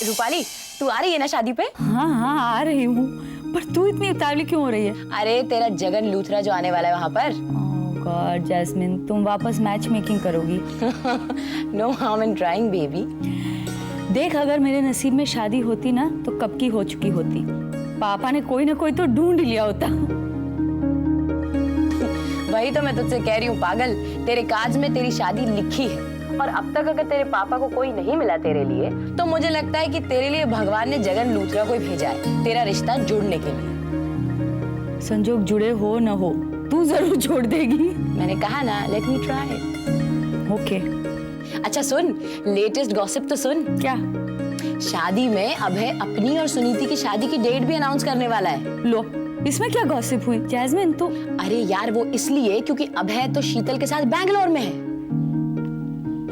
रूपाली, तू आ रही है ना शादी पे? हाँ हाँ आ रही हूँ, पर तू इतनी उतावली क्यों हो रही है? अरे तेरा जगन लूथरा जो आने वाला है वहाँ पर। ओह गॉड जैस्मिन, तुम वापस मैच मेकिंग करोगी? No harm in trying baby. देख, अगर मेरे नसीब में शादी होती ना तो कब की हो चुकी होती। पापा ने कोई ना कोई तो ढूंढ लिया होता। वही तो मैं तुझसे कह रही हूँ पागल, तेरे काज में तेरी शादी लिखी है और अब तक अगर तेरे पापा को कोई नहीं मिला तेरे लिए तो मुझे लगता है कि तेरे लिए भगवान ने जगन लूथरा को ही भेजा है तेरा रिश्ता जोड़ने के लिए। संजोग जुड़े हो न हो, तू जरूर छोड़ देगी। मैंने कहा ना, लेट मी ट्राई। ओके। अच्छा सुन, लेटेस्ट गॉसिप तो सुन। क्या? शादी में अभय अपनी और सुनीति की शादी की डेट भी अनाउंस करने वाला है। लो, इसमें क्या गॉसिप हुई जैस्मिन? तो अरे यार वो इसलिए क्योंकि अभय तो शीतल के साथ बैंगलोर में है।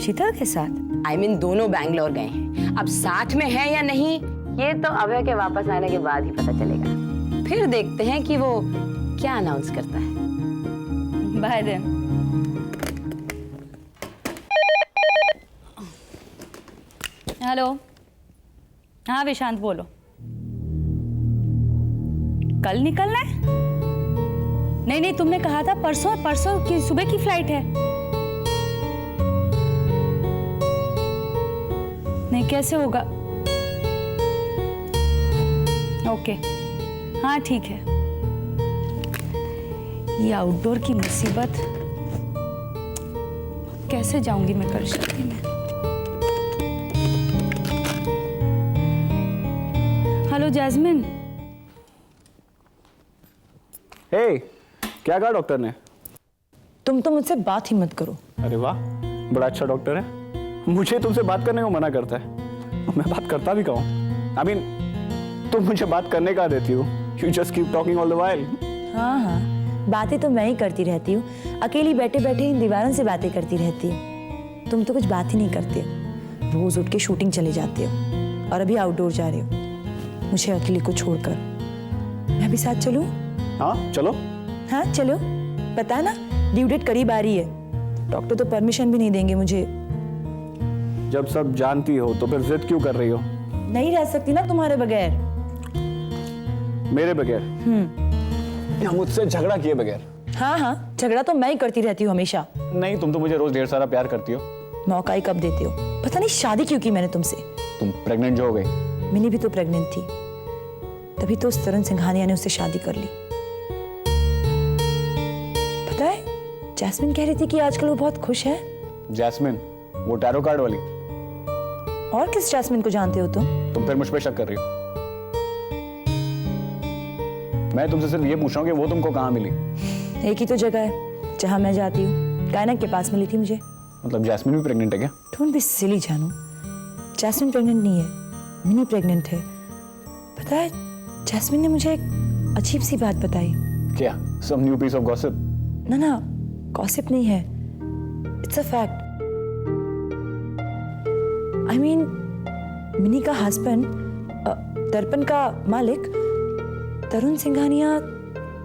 शीतल के साथ? I mean, दोनों बैंगलोर गए हैं। अब साथ में है या नहीं ये तो अभय के वापस आने के बाद ही पता चलेगा। फिर देखते हैं कि वो क्या अनाउंस करता है। Bye then. हेलो। हाँ विशांत बोलो। कल निकलना है? नहीं नहीं, तुमने कहा था परसों की सुबह की फ्लाइट है। नहीं, कैसे होगा? ओके, हाँ ठीक है। ये आउटडोर की मुसीबत, कैसे जाऊंगी मैं कल शादी में? Hello jasmine. हे, क्या कहा डॉक्टर ने? तुम तो मुझसे बात ही मत करो। अरे वाह, बड़ा अच्छा डॉक्टर है। मुझे तुमसे बात करने को मना करता है। मैं बात करता भी कहूँ। I mean, तुम मुझे बात करने का देती हो। You just keep talking all the while. हाँ हाँ, बातें तो मैं ही करती रहती हूँ। अकेली बैठे बैठे इन दीवारों से बातें करती रहती हूँ। तुम तो कुछ बात ही नहीं करते हो। रोज उठ के शूटिंग चले जाते हो और अभी आउटडोर जा रहे हो मुझे अकेली को छोड़कर। मैं भी साथ चलूँ? हाँ चलो। हाँ चलो। पता है ना, ड्यू डेट करीब आ रही है। डॉक्टर तो परमिशन भी नहीं देंगे मुझे। जब सब जानती हो तो फिर जिद क्यों कर रही हो? नहीं रह सकती ना तुम्हारे बगैर। मेरे बगैर? या मुझसे झगड़ा किए बगैर? हाँ हाँ, झगड़ा तो मैं ही करती रहती हूँ हमेशा। नहीं, तुम तो मुझे रोज ढेर सारा प्यार करती हो। मौका ही कब देते हो? पता नहीं शादी क्यों की मैंने तुमसे। तुम प्रेग्नेंट जो हो गई। मिनी भी तो प्रेग्नेंट थी, तभी तो उस तरन सिंघानिया ने उससे शादी कर ली। पता है, जैस्मिन कह रही थी कि आजकल वो बहुत खुश है। जैस्मिन? वो टैरो कार्ड वाली? और किस जैस्मिन को जानते हो तुम? तुम फिर मुझ पे शक कर रही हो? मैं तुमसे सिर्फ ये पूछ रहा हूँ कि वो तुमको कहाँ मिली? एक ही तो जगह है जहां मैं जाती हूँ, गायनक के पास मिली थी मुझे। मतलब जैस्मिन भी प्रेग्नेंट है क्या? डोंट बी सिली जानू, जैस्मिन प्रेग्नेंट नहीं है, मिनी प्रेग्नेंट है। पता है, जैस्मिन ने मुझे एक अजीब सी बात बताई। क्या? Some new piece of gossip? ना ना, गॉसिप नहीं है, it's a fact. I mean, Mini का हस्बैंड, दर्पण का मालिक तरुण सिंघानिया,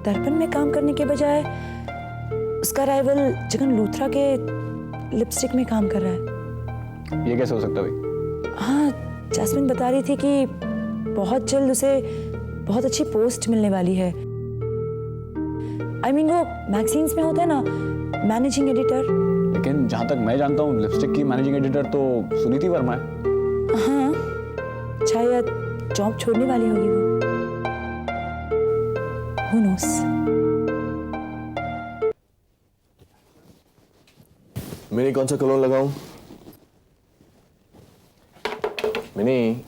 दर्पण में काम करने के बजाय उसका राइवल जगन लूथरा के लिपस्टिक में काम कर रहा है। ये कैसे हो सकता है भाई? हाँ, जैस्मिन बता रही थी कि बहुत जल्द उसे बहुत अच्छी पोस्ट मिलने वाली है। आई मीन, वो मैगजीन्स में होता है ना, मैनेजिंग एडिटर। लेकिन जहां तक मैं जानता हूँ लिपस्टिक की मैनेजिंग एडिटर तो सुनीति वर्मा है। हाँ, शायद जॉब छोड़ने वाली होगी वो। Who knows? मिनी, कौन सा कलर लगाऊं? मिनी,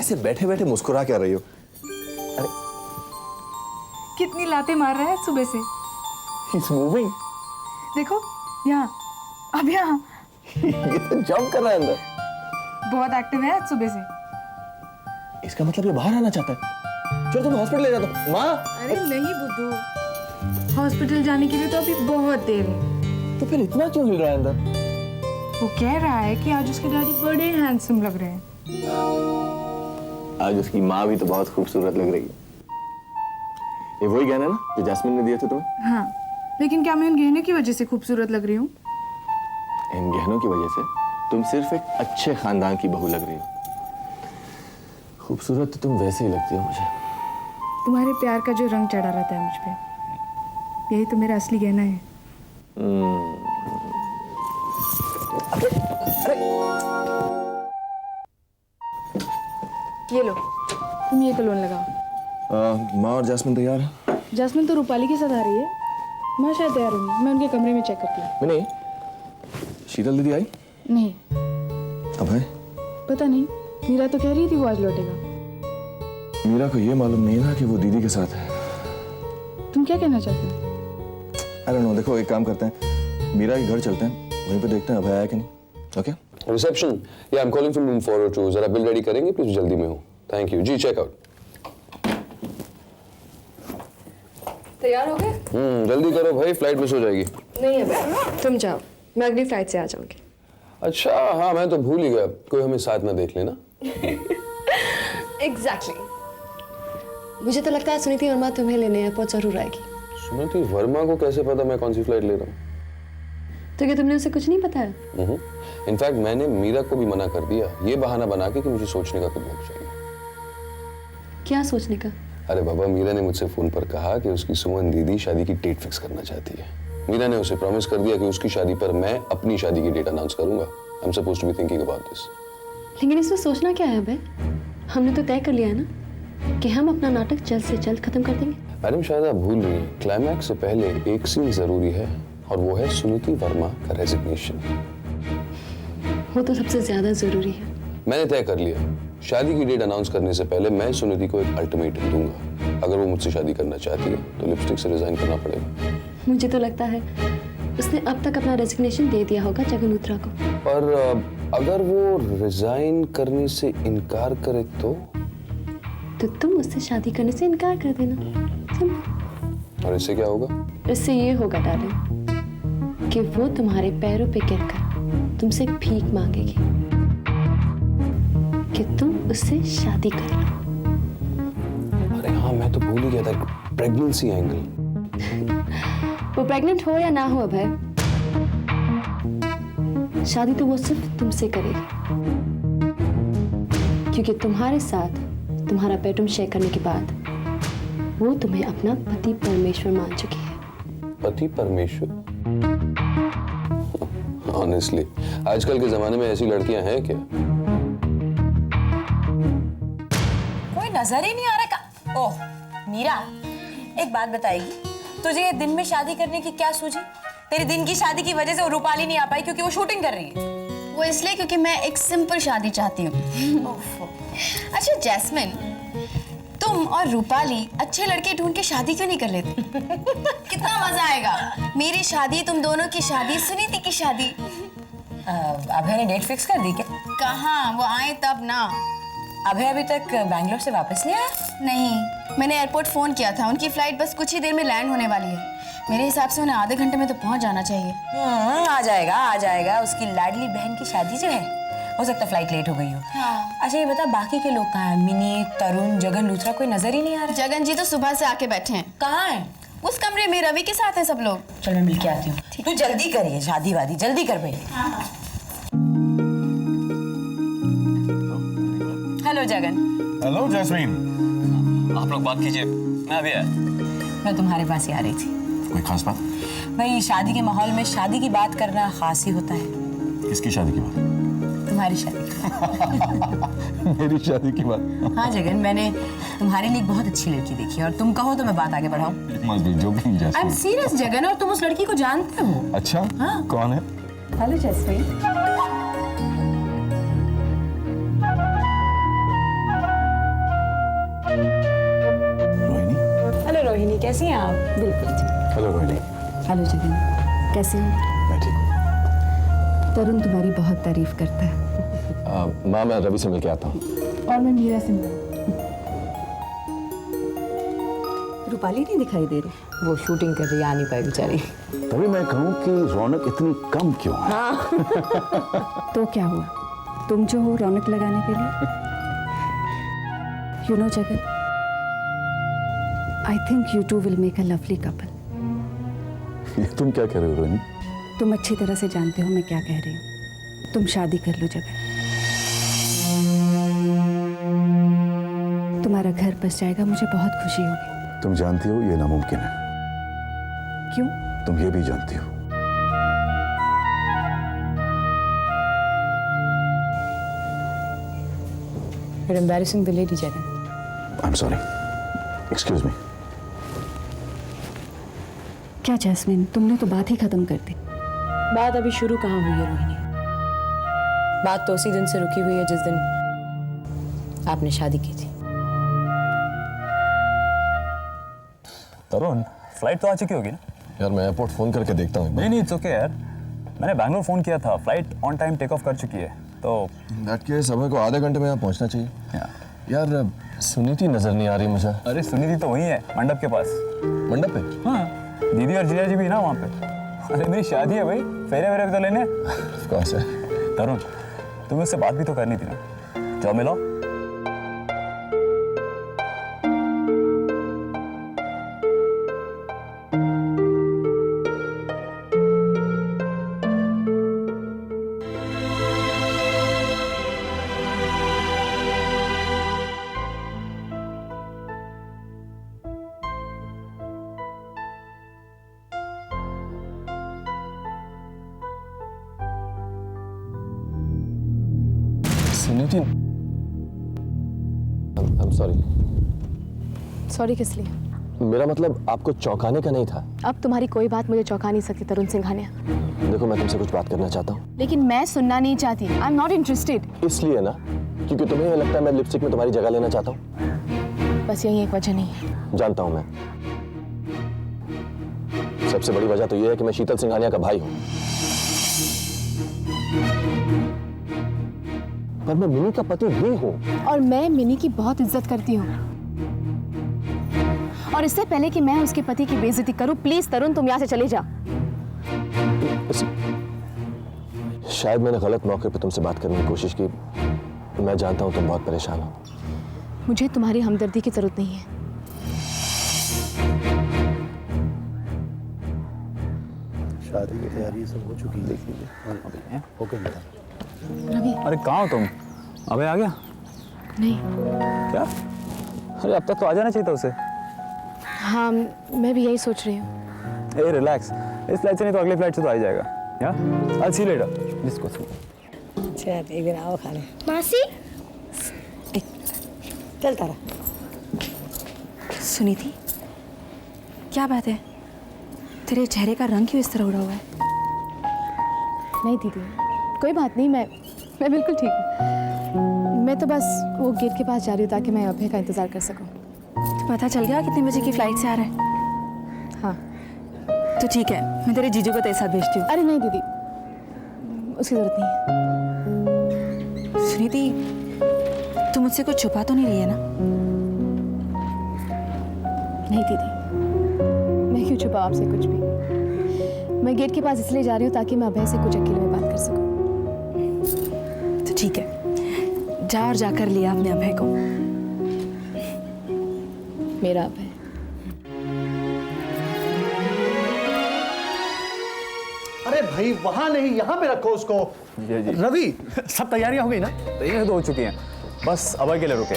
ऐसे बैठे बैठे मुस्कुरा क्या रही हो? कितनी लाते मार रहा है सुबह से। He's moving. देखो यहाँ, अब यहाँ। ये तो जंप कर रहा है अंदर। बहुत एक्टिव है आज सुबह से। इसका मतलब ये बाहर आना चाहता है। चलो तुम हॉस्पिटल ले जाता हूँ। माँ। अरे नहीं बुद्धू, हॉस्पिटल जाने के लिए तो अभी बहुत देर है। तो फिर इतना क्यों हिल रहा है अंदर? वो कह रहा है कि आज उसके डैडी बड़े हैंडसम लग रहे हैं। आज उसकी माँ भी तो बहुत खूबसूरत लग रही है। ये वही गहने ना जो जैस्मिन ने दिए थे तुम्हें? हाँ, लेकिन क्या मैं उन गहनों की वजह से खूबसूरत लग रही हूँ? इन गहनों की वजह से? तुम सिर्फ एक अच्छे खानदान की बहू लग रही हो। खूबसूरत तो तुम वैसे ही लगती हो मुझे। तुम्हारे प्यार का जो रंग चढ़ा रहता है मुझ पे, यही तो मेरा असली गहना है। ये लो, तुम ये कलोन लगाओ। माँ और जैस्मिन तैयार है? जैस्मिन तो रूपाली के साथ आ रही है। माँ शायद तैयार होंगी, मैं उनके कमरे में चेक करती हूँ। नहीं, शीतल दीदी आई? नहीं, अब है? पता नहीं, मीरा तो कह रही थी वो आज लौटेगा। मीरा को ये मालूम नहीं ना कि वो दीदी के साथ है। तुम क्या कहना चाहते हो? I don't know, देखो एक काम करते हैं, मीरा के घर चलते हैं, वहीं पे देखते हैं अभय आया कि नहीं। ओके? रिसेप्शन, या I am calling from room 402। जरा बिल रेडी करेंगे प्लीज, जल्दी में हूँ। थैंक यू जी, चेक आउट। तैयार हो गए? जल्दी करो भाई, फ्लाइट मिस हो जाएगी। नहीं है, तुम जाओ, मैं अगली फ्लाइट से आ जाऊंगी। अच्छा हाँ, मैं तो भूल ही गया, कोई हमें साथ ना देख लेना। एग्जैक्टली। मुझे तो लगता है सुनीति वर्मा तुम्हें लेने एयरपोर्ट जरूर आएगी। सुनीति वर्मा को कैसे पता मैं कौन सी फ्लाइट ले रहा हूँ? तो क्या तुमने उसे कुछ नहीं बताया? इनफैक्ट मैंने मीरा को भी मना कर दिया, ये बहाना बना के कि मुझे सोचने का कुछ वक्त चाहिए। क्या सोचने का? अरे बाबा, मीरा ने मुझसे फोन पर कहा कि उसकी सुमन दीदी शादी की डेट फिक्स करना चाहती है। मीरा ने उसे प्रॉमिस कर दिया कि उसकी शादी पर मैं अपनी शादी की डेट अनाउंस करूंगा। I am supposed to be thinking about this. लेकिन इसमें सोचना क्या है भाई? हमने तो तय कर लिया है ना कि हम अपना नाटक जल्द से जल्द खत्म कर देंगे। मैडम शायद आप भूल रही हैं, क्लाइमैक्स से पहले एक सीन जरूरी है और वो है सुनीति वर्मा का रेजिग्नेशन। वो तो सबसे ज्यादा जरूरी है। मैंने तय कर लिया, शादी की डेट अनाउंस करने से पहले मैं सुनीति को एक अल्टीमेटम दूंगा। अगर वो मुझसे शादी करना चाहती है तो लिपस्टिक से रिजाइन करना पड़ेगा। मुझे तो लगता है उसने अब तक अपना रेजिग्नेशन दे दिया होगा जगन लूथरा को। पर अगर वो रिजाइन करने से इनकार करे तो तुम उससे शादी करने से इनकार कर देना। सिंपल। और इससे क्या होगा? इससे ये होगा डार्लिंग कि वो तुम्हारे पैरों पे गिरकर तुमसे भीख मांगेगी कि तुम उससे शादी कर लो। अरे हाँ, मैं तो भूल ही गया था, प्रेगनेंसी एंगल। वो प्रेग्नेंट हो या ना हो अभय, शादी तो वो सिर्फ तुमसे करेगी, क्योंकि तुम्हारे साथ तुम्हारा बेडरूम शेयर करने के बाद वो तुम्हें अपना पति परमेश्वर मान चुकी है। पति परमेश्वर? ऑनेस्टली आजकल के जमाने में ऐसी लड़कियां हैं क्या? कोई नजर ही नहीं आ रहा का। ओह मीरा, एक बात बताएगी, तुझे ये दिन में शादी करने की क्या सूझी? तेरे दिन की शादी की वजह से वो रूपाली नहीं आ पाई क्योंकि वो शूटिंग कर रही है। वो इसलिए क्योंकि मैं एक सिंपल शादी चाहती हूँ। अच्छा जैस्मिन, तुम और रूपाली अच्छे लड़के ढूंढ के शादी क्यों नहीं कर लेते? कितना मजा आएगा। मेरी शादी, तुम दोनों की शादी, सुनीति की शादी। अभय ने डेट फिक्स कर दी क्या? कहाँ, वो आए तब ना। अभय अभी तक बैंगलोर से वापस नहीं आया? नहीं, मैंने एयरपोर्ट फोन किया था, उनकी फ्लाइट बस कुछ ही देर में लैंड होने वाली है। मेरे हिसाब से उन्हें आधे घंटे में तो पहुंच जाना चाहिए। आ जाएगा आ जाएगा। उसकी लाडली बहन की शादी जो है, हो सकता है फ्लाइट लेट हो गई हो। हाँ। अच्छा ये बता, बाकी के लोग कहाँ हैं? मिनी, तरुण, जगन लूथरा, कोई नजर ही नहीं आ रहा। जगन जी तो सुबह से आके बैठे हैं। कहाँ है? उस कमरे में रवि के साथ है सब लोग। चल मैं मिल के आती हूँ। तू जल्दी करिए, शादी वादी जल्दी कर भाई। हेलो जगन। हेलो जैस्मीन, आप लोग बात कीजिए, मैं अभी आया। मैं तुम्हारे पास ही आ रही थी। कोई खास बात? भाई शादी के माहौल में शादी की बात करना खास ही होता है। किसकी शादी की बात? तुम्हारी शादी। मेरी शादी की बात? हाँ जगन, मैंने तुम्हारे लिए एक बहुत अच्छी लड़की देखी है और तुम कहो तो मैं बात आगे बढ़ाऊं। Must be joking I am serious Jagan, और तुम उस लड़की को जानते हो। अच्छा, हाँ। कौन है? Hello jasmine. Rohini. Hello Rohini, कैसी हैं आप? बिल्कुल। हेलो रोहिणी। हेलो जगन, कैसे हो? मैं ठीक हूँ। तरुण तुम्हारी बहुत तारीफ करता है। माँ मैं रवि से मिलके आता हूँ। और मैं मीरा से मिलूं। रूपाली नहीं दिखाई दे रही। वो शूटिंग कर रही है, आ नहीं पाई बेचारी। तभी मैं कहूँ कि रौनक इतनी कम क्यों है? तो क्या हुआ, तुम जो हो रौनक लगाने के लिए। You know Jagan, I think you two will make a lovely couple. ये तुम क्या कह रहे हो रोहिणी? तुम अच्छी तरह से जानते हो मैं क्या कह रही हूँ। तुम शादी कर लो जगन, तुम्हारा घर बस जाएगा, मुझे बहुत खुशी होगी। तुम जानती हो ये नामुमकिन है। क्यों? तुम ये भी जानती हो। You're embarrassing the lady, Jagan. I'm sorry. Excuse me. क्या जैस्मिन, तुमने तो बात ही खत्म कर दी। बात अभी शुरू कहाँ हुई है रोहिणी? बात तो उसी दिन से रुकी हुई है जिस दिन आपने शादी की थी। तरुण, फ्लाइट तो आ चुकी होगी ना? यार मैं एयरपोर्ट फोन करके देखता हूँ। नहीं, इट्स ओके यार। मैंने बैंगलोर फोन किया था, flight on time take off कर चुकी है। तो दैट केस अभय को आधे घंटे में यहाँ पहुँचना चाहिए। यार सुनीति नजर नहीं आ रही मुझे। अरे सुनीति तो वही है, मंडप के पास। मंडप पे? हाँ, दीदी और जीजा जी भी ना वहाँ पे। अरे मेरी शादी है भाई, फेरे वेरे भी तो लेने। Of course है। तरुण, तुम्हें उससे बात भी तो करनी थी ना। जाओ मिलो। Suniti, I'm sorry। सॉरी किस लिए? मेरा मतलब आपको चौंकाने का नहीं था। अब तुम्हारी कोई बात मुझे चौंका नहीं सकती तरुण सिंघानिया। देखो मैं तुमसे कुछ बात करना चाहता हूँ। लेकिन मैं सुनना नहीं चाहती। I am not interested. इसलिए ना क्योंकि तुम्हें ये लगता है मैं लिपस्टिक में तुम्हारी जगह लेना चाहता हूँ। बस यही एक वजह नहीं है। जानता हूँ मैं। सबसे बड़ी वजह तो ये है कि मैं शीतल सिंघानिया का भाई हूँ। पर मैं मिनी का पति भी हूँ। और मैं मिनी की बहुत इज्जत करती हूँ। और इससे पहले कि मैं उसके पति की बेइज्जती करूं, प्लीज तरुण तुम यहाँ से चले जा। शायद मैंने गलत मौके पर तुमसे बात करने की कोशिश की। मैं जानता हूँ तुम बहुत परेशान हो। मुझे तुम्हारी हमदर्दी की जरूरत नहीं है। शादी की तैयारी सब हो चुकी है, देख लीजिए। Okay madam. रवि। अरे कहाँ हो तुम? अबे आ गया? नहीं। क्या? अरे अब तक तो आ जाना चाहिए था उसे। हाँ, मैं भी यही सोच रही हूँ। ए रिलैक्स, इस फ्लाइट से नहीं तो अगले फ्लाइट से तो आ ही जाएगा। या I'll see you later। जिसको चल एक दिन आओ खा ले। मासी, चल तारा। सुनीति, क्या बात है? तेरे चेहरे का रंग क्यों इस तरह उड़ा हुआ है? नहीं दीदी, कोई बात नहीं। मैं बिल्कुल ठीक हूँ। मैं तो बस वो गेट के पास जा रही हूँ ताकि मैं अभय का इंतजार कर सकूँ। पता चल गया कितने बजे की फ्लाइट से आ रहा है? हाँ। तो ठीक है, मैं तेरे जीजू को तेरे साथ भेजती हूँ। अरे नहीं दीदी, उसकी जरूरत नहीं है। सुनीति, तुम मुझसे कुछ छुपा तो नहीं रही है ना? नहीं दीदी, मैं क्यों छुपाऊं आपसे कुछ भी। मैं गेट के पास इसलिए जा रही हूँ ताकि मैं अभय से कुछ अकेले में बात कर सकूँ। तो ठीक है, जा और जाकर लिया अपने अभय को। मेरा अभय। अरे भाई वहां नहीं, यहाँ पे रखो उसको। जी जी। रवि, सब तैयारियां हो गई ना? तैयारी तो हो चुकी हैं, बस अभय के लिए रुके।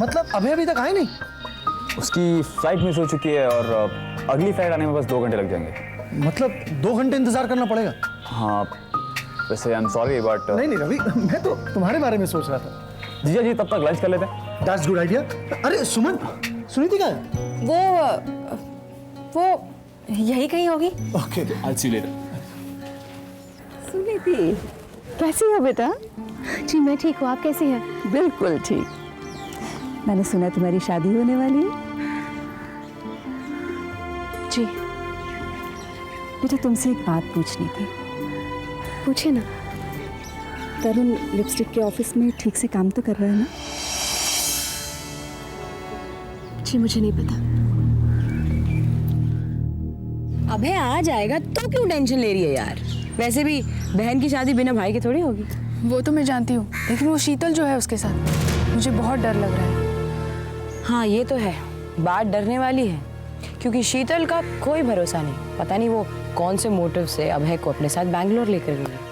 मतलब अभी तक आए नहीं? उसकी फ्लाइट मिस हो चुकी है और अगली फ्लाइट आने में बस 2 घंटे लग जाएंगे। मतलब 2 घंटे इंतजार करना पड़ेगा? हाँ, वैसे आई एम सॉरी बट नहीं रवि, मैं तो तुम्हारे बारे में सोच रहा था। जीजा जी तब तक लंच कर लेते हैं। That's good idea. अरे सुमन, सुनीति कहाँ है? वो यही कहीं होगी। Okay, I'll see you later। Suniti, कैसी हो बेटा? जी मैं ठीक हूँ, आप कैसी हैं? बिल्कुल ठीक। मैंने सुना तुम्हारी शादी होने वाली है। जी। बेटा तुमसे एक बात पूछनी थी। पूछिए ना। तरुण लिपस्टिक के ऑफिस में ठीक से काम तो कर रहा है ना? जी मुझे नहीं पता। अबे आ जाएगा तो क्यों टेंशन ले रही है यार? वैसे भी बहन की शादी बिना भाई के थोड़ी होगी। वो तो मैं जानती हूँ, लेकिन वो शीतल जो है उसके साथ, मुझे बहुत डर लग रहा है। हाँ ये तो है, बात डरने वाली है, क्योंकि शीतल का कोई भरोसा नहीं। पता नहीं वो कौन से मोटिव से अभय को अपने साथ बैंगलोर लेकर गई।